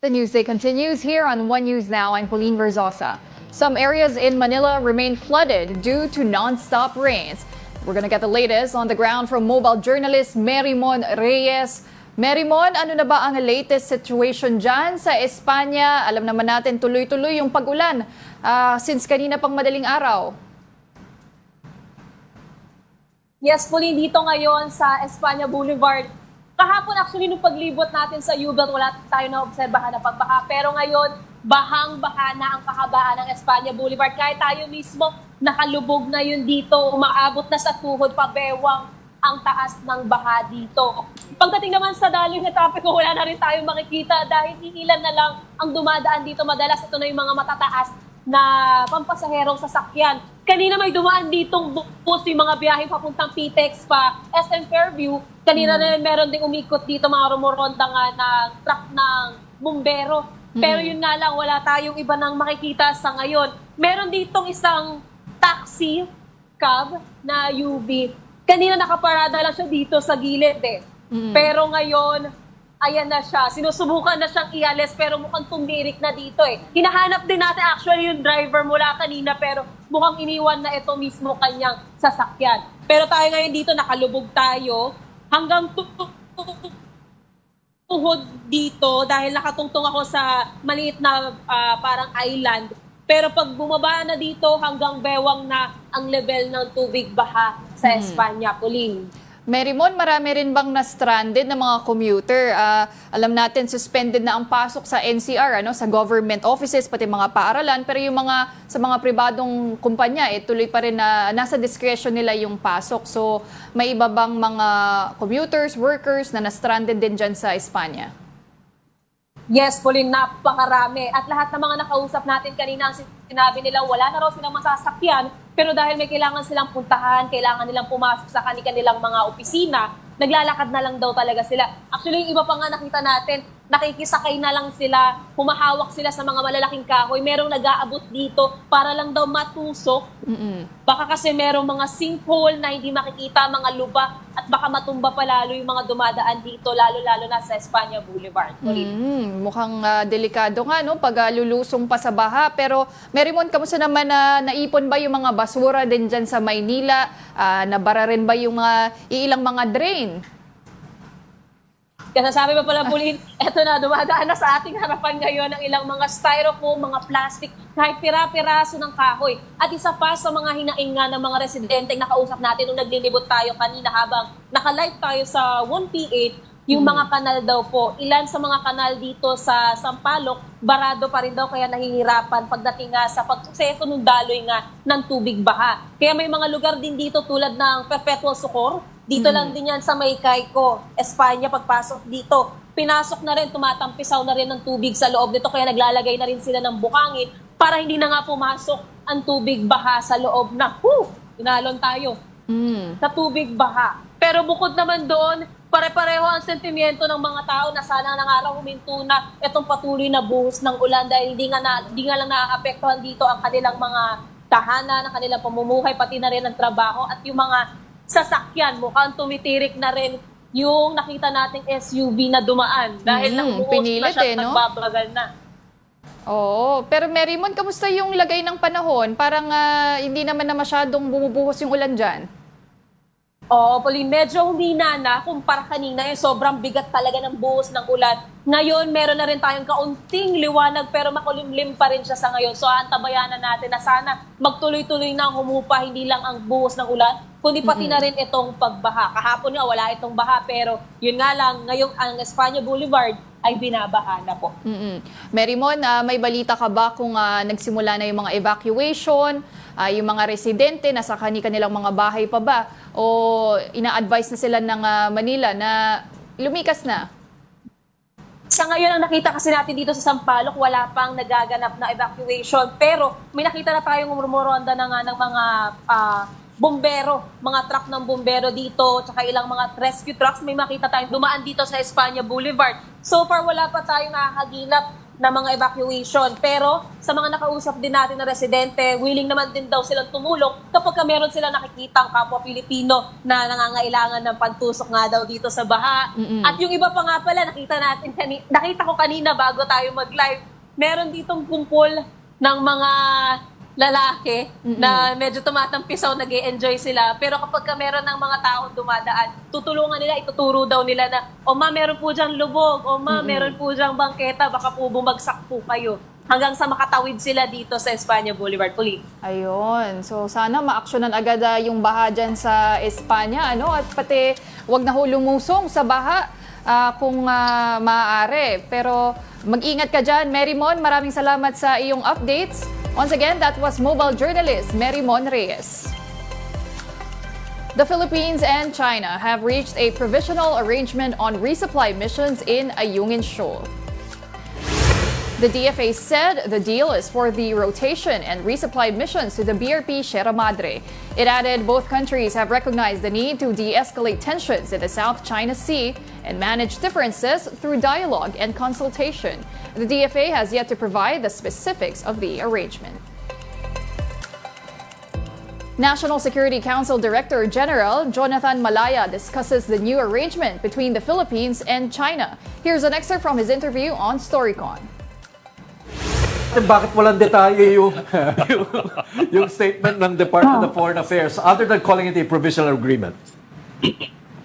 The newsday continues here on One News Now. I'm Pauline Verzosa. Some areas in Manila remain flooded due to non-stop rains. We're gonna get the latest on the ground from mobile journalist Merimon Reyes. Merimon, ano na ba ang latest situation dyan sa Espanya? Alam naman natin tuloy-tuloy yung pag-ulan since kanina pang madaling araw. Yes, Pauline, dito ngayon sa Espanya Boulevard. Kahapon actually nung paglibot natin sa U-Belt, wala tayo na obserbahan na pagbaha. Pero ngayon, bahang-baha na ang kahabaan ng Espanya Boulevard. Kahit tayo mismo, nakalubog na yun dito, umaabot na sa tuhod, pabewang ang taas ng baha dito. Pagdating naman sa daloy na trapiko, wala na rin tayo makikita dahil iilan na lang ang dumadaan dito. Madalas ito na yung mga matataas na pampasaherong sasakyan. Kanina may dumaan ditong bus yung mga biyahe papuntang PTEX pa, SM Fairview. Kanina na meron ding umikot dito mga rumoronda nga ng truck ng bumbero. Pero yun nga lang, wala tayong iba nang makikita sa ngayon. Meron ditong isang taxi cab na UV. Kanina nakaparada lang siya dito sa gilid eh. Pero ngayon, ayan na siya. Sinusubukan na siyang ialis pero mukhang tumirik na dito eh. Hinahanap din natin actually yung driver mula kanina pero mukhang iniwan na ito mismo kanyang sasakyan. Pero tayo ngayon dito, nakalubog tayo hanggang tuhod dito dahil nakatungtong ako sa maliit na parang island. Pero pag bumaba na dito hanggang bewang na ang level ng tubig baha sa Espanya, Pauline. Merimon, marami rin bang na-stranded na mga commuter? Alam natin, suspended na ang pasok sa NCR, sa government offices, pati mga paaralan. Pero yung sa mga pribadong kumpanya, tuloy pa rin na nasa discretion nila yung pasok. So, may iba bang mga commuters, workers na na-stranded din dyan sa Espanya? Yes, Pauline, napakarami. At lahat ng mga nakausap natin kanina, ang sinabi nila, wala na raw silang masasakyan, pero dahil may kailangan silang puntahan, kailangan nilang pumasok sa kanilang mga opisina, naglalakad na lang daw talaga sila. Actually, yung iba pa nga nakita natin, nakikisakay na lang sila, humahawak sila sa mga malalaking kahoy, merong nag-aabot dito para lang daw matusok. Baka kasi merong mga sinkhole na hindi makikita, mga luba, at baka matumba pa lalo yung mga dumadaan dito, lalo-lalo na sa Espanya Boulevard. Mukhang delikado nga, pag lulusong pa sa baha. Pero, Merimon, kamusta naman naipon ba yung mga basura din dyan sa Maynila? Nabara rin ba yung iilang mga drain? Kasi sabi pa pala, Pauline, eto na, dumadaan na sa ating harapan ngayon ang ilang mga styrofoam, mga plastic, kahit pira-piraso ng kahoy. At isa pa sa mga hinaing nga ng mga residente nakausap natin nung naglilibot tayo kanina habang naka-live tayo sa 1PH, yung mga kanal daw po. Ilan sa mga kanal dito sa Sampaloc, barado pa rin daw kaya nahihirapan pagdating nga sa pagsuseso ng daloy nga ng tubig baha. Kaya may mga lugar din dito tulad ng Perpetual Socorro. Dito lang din yan sa May Cayco, Espanya, pagpasok dito. Pinasok na rin, tumatampisaw na rin ng tubig sa loob nito kaya naglalagay na rin sila ng bukangin para hindi na nga pumasok ang tubig baha sa loob na, inalon tayo, sa tubig baha. Pero bukod naman doon, pare-pareho ang sentimiento ng mga tao na sana ng araw huminto na itong patuloy na buhos ng ulan dahil hindi nga lang naaapektuhan dito ang kanilang mga tahanan, ang kanilang pamumuhay, pati na rin ang trabaho at yung mga sasakyan. Mukhang tumitirik na rin yung nakita nating SUV na dumaan dahil buhos na siya at nagbabagal na. Oo, pero Merimon, kamusta yung lagay ng panahon? Parang hindi naman na masyadong bumubuhos yung ulan dyan. Oo, Pauline, medyo humina na kumpara kanina. Sobrang bigat talaga ng buhos ng ulan. Ngayon, meron na rin tayong kaunting liwanag pero makulimlim pa rin siya sa ngayon. So, antabayanan natin na sana magtuloy-tuloy na humupa, hindi lang ang buhos ng ulan, kundi pati na rin itong pagbaha. Kahapon nga, wala itong baha pero yun nga lang, ngayong ang Espanya Boulevard ay binabaha na po. Merimon, may balita ka ba kung nagsimula na yung mga evacuation, yung mga residente, nasa kanilang mga bahay pa ba? O ina-advise na sila ng Manila na lumikas na? Sa ngayon, ang nakita kasi natin dito sa Sampaloc, wala pang nagaganap na evacuation. Pero may nakita na tayong rumoronda na nga ng mga bumbero, mga truck ng bumbero dito, tsaka ilang mga rescue trucks. May makita tayong dumaan dito sa Espanya Boulevard. So far, wala pa tayong nakakagilap na mga evacuation. Pero sa mga nakausap din natin na residente, willing naman din daw silang tumulong kapag meron silang nakikitang kapwa Pilipino na nangangailangan ng pantusok nga daw dito sa baha. At yung iba pa nga pala, nakita ko kanina bago tayo mag-live, meron ditong kumpol ng mga lalaki na medyo tumatampisaw, nag-e-enjoy sila. Pero kapag meron ng mga taong dumadaan, tutulungan nila, ituturo daw nila na, o ma, meron po diyang lubog, o ma, meron po diyang bangketa, baka po bumagsak po kayo. Hanggang sa makatawid sila dito sa Espanya Boulevard. Puli. Ayun. So sana ma-actionan agad yung baha dyan sa Espanya, ano? At pati wag na ho lumusong sa baha kung maaari. Pero mag-ingat ka dyan, Merymon. Maraming salamat sa iyong updates. Once again, that was mobile journalist Merymon Reyes. The Philippines and China have reached a provisional arrangement on resupply missions in Ayungin Shoal. The DFA said the deal is for the rotation and resupply missions to the BRP Sierra Madre. It added both countries have recognized the need to de-escalate tensions in the South China Sea and manage differences through dialogue and consultation. The DFA has yet to provide the specifics of the arrangement. National Security Council Director General Jonathan Malaya discusses the new arrangement between the Philippines and China. Here's an excerpt from his interview on Storycon. Bakit walang detalye yung statement ng Department of Foreign Affairs other than calling it a provisional agreement?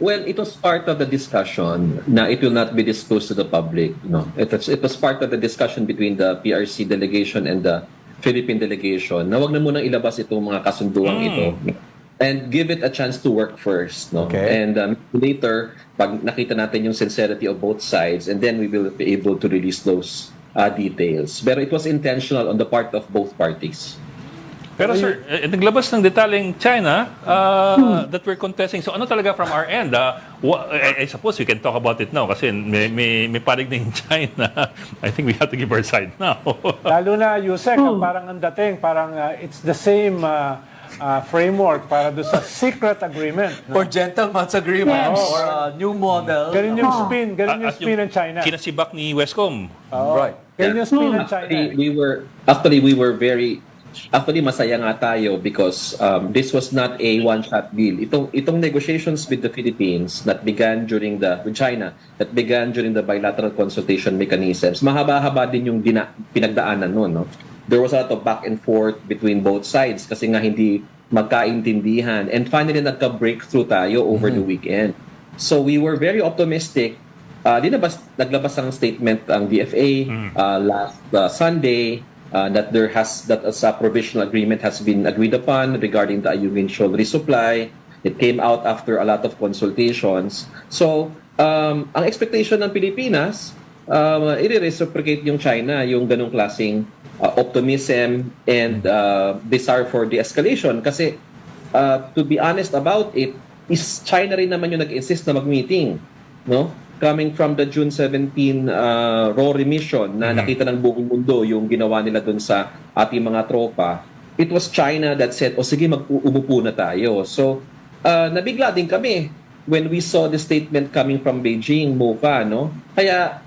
Well, it was part of the discussion na it will not be disclosed to the public. No, it was part of the discussion between the PRC delegation and the Philippine delegation na wag na munang ilabas itong mga kasunduang ito and give it a chance to work first. No? Okay. And later, pag nakita natin yung sincerity of both sides, and then we will be able to release those details. Pero it was intentional on the part of both parties. Pero sir, naglabas ng detaling China that we're contesting. So ano talaga from our end? I suppose we can talk about it now kasi may panig na in China. I think we have to give our side now. Lalo na, Yusek, parang ang dating, parang it's the same framework para doon sa secret agreement. Or gentleman's agreement or a new model. Ganun yung spin, ganun yung At spin ng China. Kinasibak ni Westcom. Right. Ganun yung spin ng China. Actually, masaya nga tayo because this was not a one-shot deal. Itong negotiations with the Philippines with China that began during the bilateral consultation mechanisms, mahaba-haba din yung pinagdaanan noon, no? There was a lot of back and forth between both sides kasi nga hindi magkaintindihan. And finally, nagka-breakthrough tayo over the weekend. So we were very optimistic. Naglabas ang statement ang DFA last Sunday that a provisional agreement has been agreed upon regarding the Ayungin Shoal resupply. It came out after a lot of consultations. So, ang expectation ng Pilipinas, i-reciprocate yung China, yung ganong klaseng optimism and desire for de-escalation. Kasi, to be honest about it, is China rin naman yung nag-insist na mag-meeting. No? Coming from the June 17 Rory mission na nakita ng buong mundo yung ginawa nila dun sa ating mga tropa, it was China that said, sige, umupo na tayo. So, nabigla din kami when we saw the statement coming from Beijing, MOFA, no? Kaya,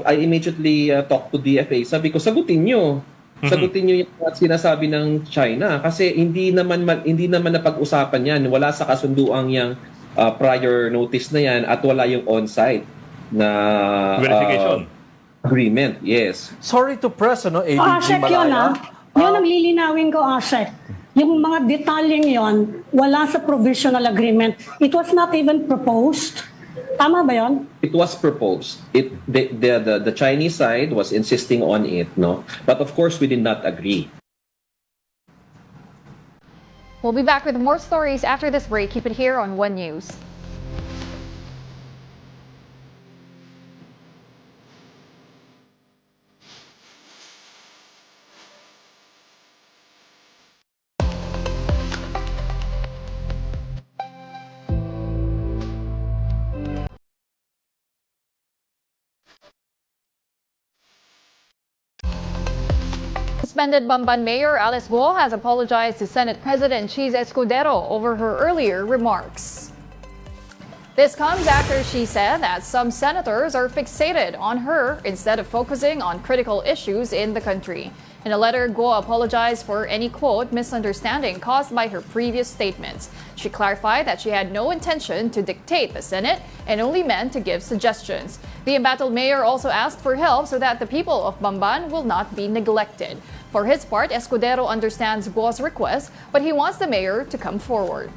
I immediately talked to DFA. Sabi ko, sagutin nyo yung sinasabi ng China kasi hindi naman napag-usapan yan. Wala sa kasunduang yang prior notice na yan at wala yung on-site na Verification. Agreement. Yes. Sorry to press, ABG Asek yun, Malaya. Yun ang lilinawin ko, Asek. Yung mga detalyeng yon wala sa provisional agreement. It was not even proposed. Tama ba yon? It was proposed. The Chinese side was insisting on it, no? But of course, we did not agree. We'll be back with more stories after this break. Keep it here on One News. Suspended Bamban Mayor Alice Guo has apologized to Senate President Cheese Escudero over her earlier remarks. This comes after she said that some senators are fixated on her instead of focusing on critical issues in the country. In a letter, Guo apologized for any, quote, misunderstanding caused by her previous statements. She clarified that she had no intention to dictate the Senate and only meant to give suggestions. The embattled mayor also asked for help so that the people of Bamban will not be neglected. For his part, Escudero understands Guo's request, but he wants the mayor to come forward.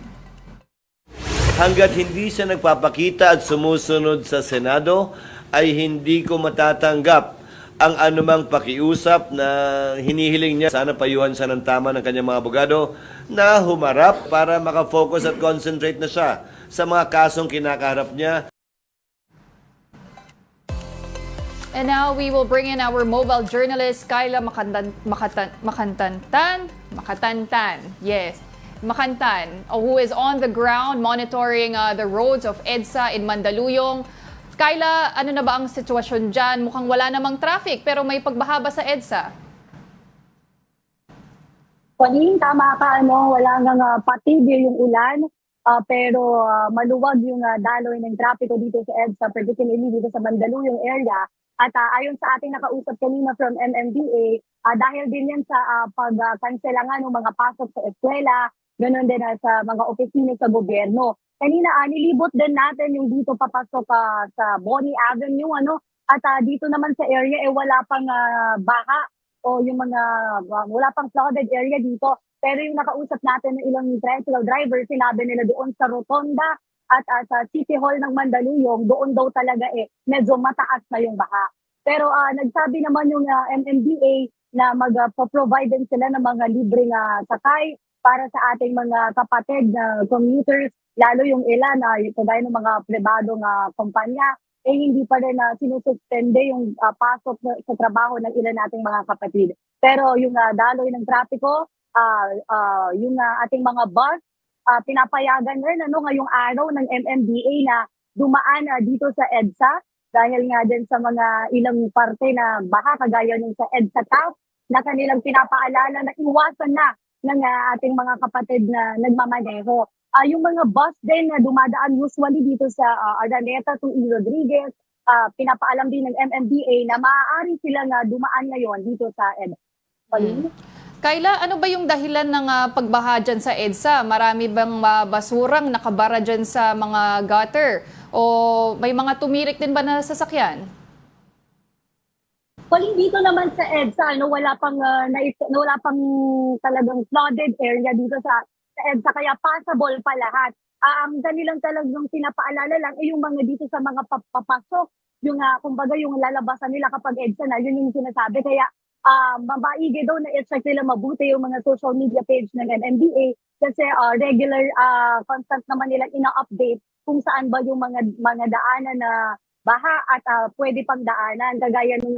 Hanggat hindi siya nagpapakita at sumusunod sa Senado, ay hindi ko matatanggap ang anumang pakiusap na hinihiling niya. Sana payuhan siya ng tama ng kanyang mga abogado na humarap para makafocus at concentrate na siya sa mga kasong kinakaharap niya. And now we will bring in our mobile journalist, Kyla Makantan, who is on the ground monitoring the roads of EDSA in Mandaluyong. Kyla, ano na ba ang sitwasyon dyan? Mukhang wala namang traffic pero may pagbaha ba sa EDSA? Pauline, tama ka, wala nang patigil yung ulan, pero maluwag yung daloy ng trapiko dito sa EDSA, particularly dito sa Mandaluyong area. At ayon sa ating nakausap kanina from MMDA, dahil din yan sa pagkansela nga ng mga pasok sa eskwela, ganoon din sa mga opisina sa gobyerno. Kanina, nilibot din natin yung dito papasok sa Bonnie Avenue, at dito naman sa area, wala pang baha o yung mga, wala pang flooded area dito. Pero yung nakausap natin ng ilang tricycle driver, sinabi nila doon sa Rotonda at sa City Hall ng Mandaluyong, doon daw talaga medyo mataas na yung baha. Pero nagsabi naman yung MMDA na mag-provide din sila ng mga libreng sakay para sa ating mga kapatid na commuters, lalo yung ilan na kagaya ng mga pribadong kumpanya, hindi pa rin sinususpende yung pasok sa trabaho ng ilan nating mga kapatid. Pero yung daloy ng trapiko, yung ating mga bus, pinapayagan rin ngayong araw ng MMDA na dumaan dito sa EDSA dahil nga din sa mga ilang parte na baha kagaya ng sa EDSA TAF na kanilang pinapaalala na iwasan na ng ating mga kapatid na nagmamaneho. Yung mga bus din na dumadaan usually dito sa Araneta to E. Rodriguez, pinapaalam din ng MMDA na maaari silang dumaan ngayon dito sa EDSA. Kyla, ano ba yung dahilan ng pagbaha dyan sa EDSA? Marami bang basurang nakabara dyan sa mga gutter? O may mga tumirik din ba na sasakyan? Pauline, dito naman sa EDSA, wala pang talagang flooded area dito sa EDSA, kaya passable pa lahat. Ang kanilang talagang pinapaalala lang yung mga dito sa mga papasok, yung kumbaga yung lalabasan nila kapag EDSA na, yun yung sinasabi. Kaya mabaigi daw na i-check nila mabuti yung mga social media page ng NMDA kasi regular, constant naman nilang ina-update kung saan ba yung mga daanan na baha at pwede pang daanan, kagaya nung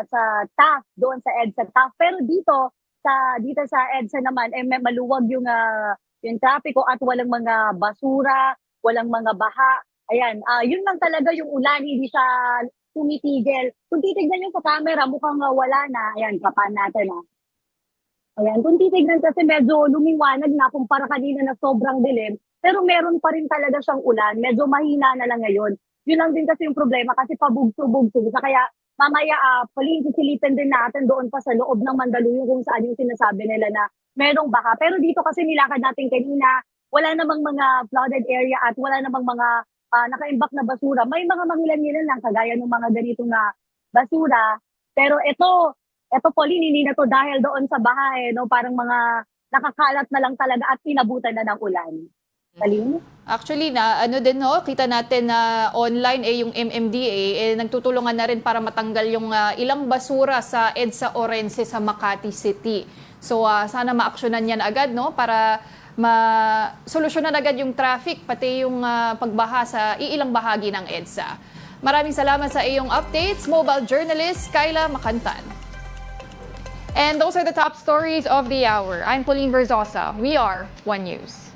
sa TAF, doon sa EDSA TAF. Pero dito sa EDSA naman, maluwag yung trapiko at walang mga basura, walang mga baha. Ayan, yun lang talaga yung ulan, hindi siya tumitigil. Kung titignan nyo sa camera, mukhang wala na. Ayan, kapan natin. Ayan, kung titignan kasi medyo lumiwanag na kumpara kanina na sobrang dilim, pero meron pa rin talaga siyang ulan. Medyo mahina na lang ngayon. Yun lang din kasi yung problema kasi pabugso-bugso. Kaya mamaya, sisilipin din natin doon pa sa loob ng Mandaluyong kung saan yung sinasabi nila na merong baha. Pero dito kasi nilakad natin kanina, wala namang mga flooded area at wala namang mga nakaimbak na basura. May mga mangilan-ngilan lang kagaya ng mga ganitong basura. Pero ito Pauline, hindi na to dahil doon sa baha parang mga nakakalat na lang talaga at inabutan na ng ulan. Pauline? Actually, kita natin na online yung MMDA nagtutulungan na rin para matanggal yung ilang basura sa EDSA Orense sa Makati City. So sana maaksyonan yan agad para solusyonan agad yung traffic pati yung pagbaha sa iilang bahagi ng EDSA. Maraming salamat sa iyong updates, mobile journalist Kyla Makantan. And those are the top stories of the hour. I'm Pauline Verzosa. We are One News.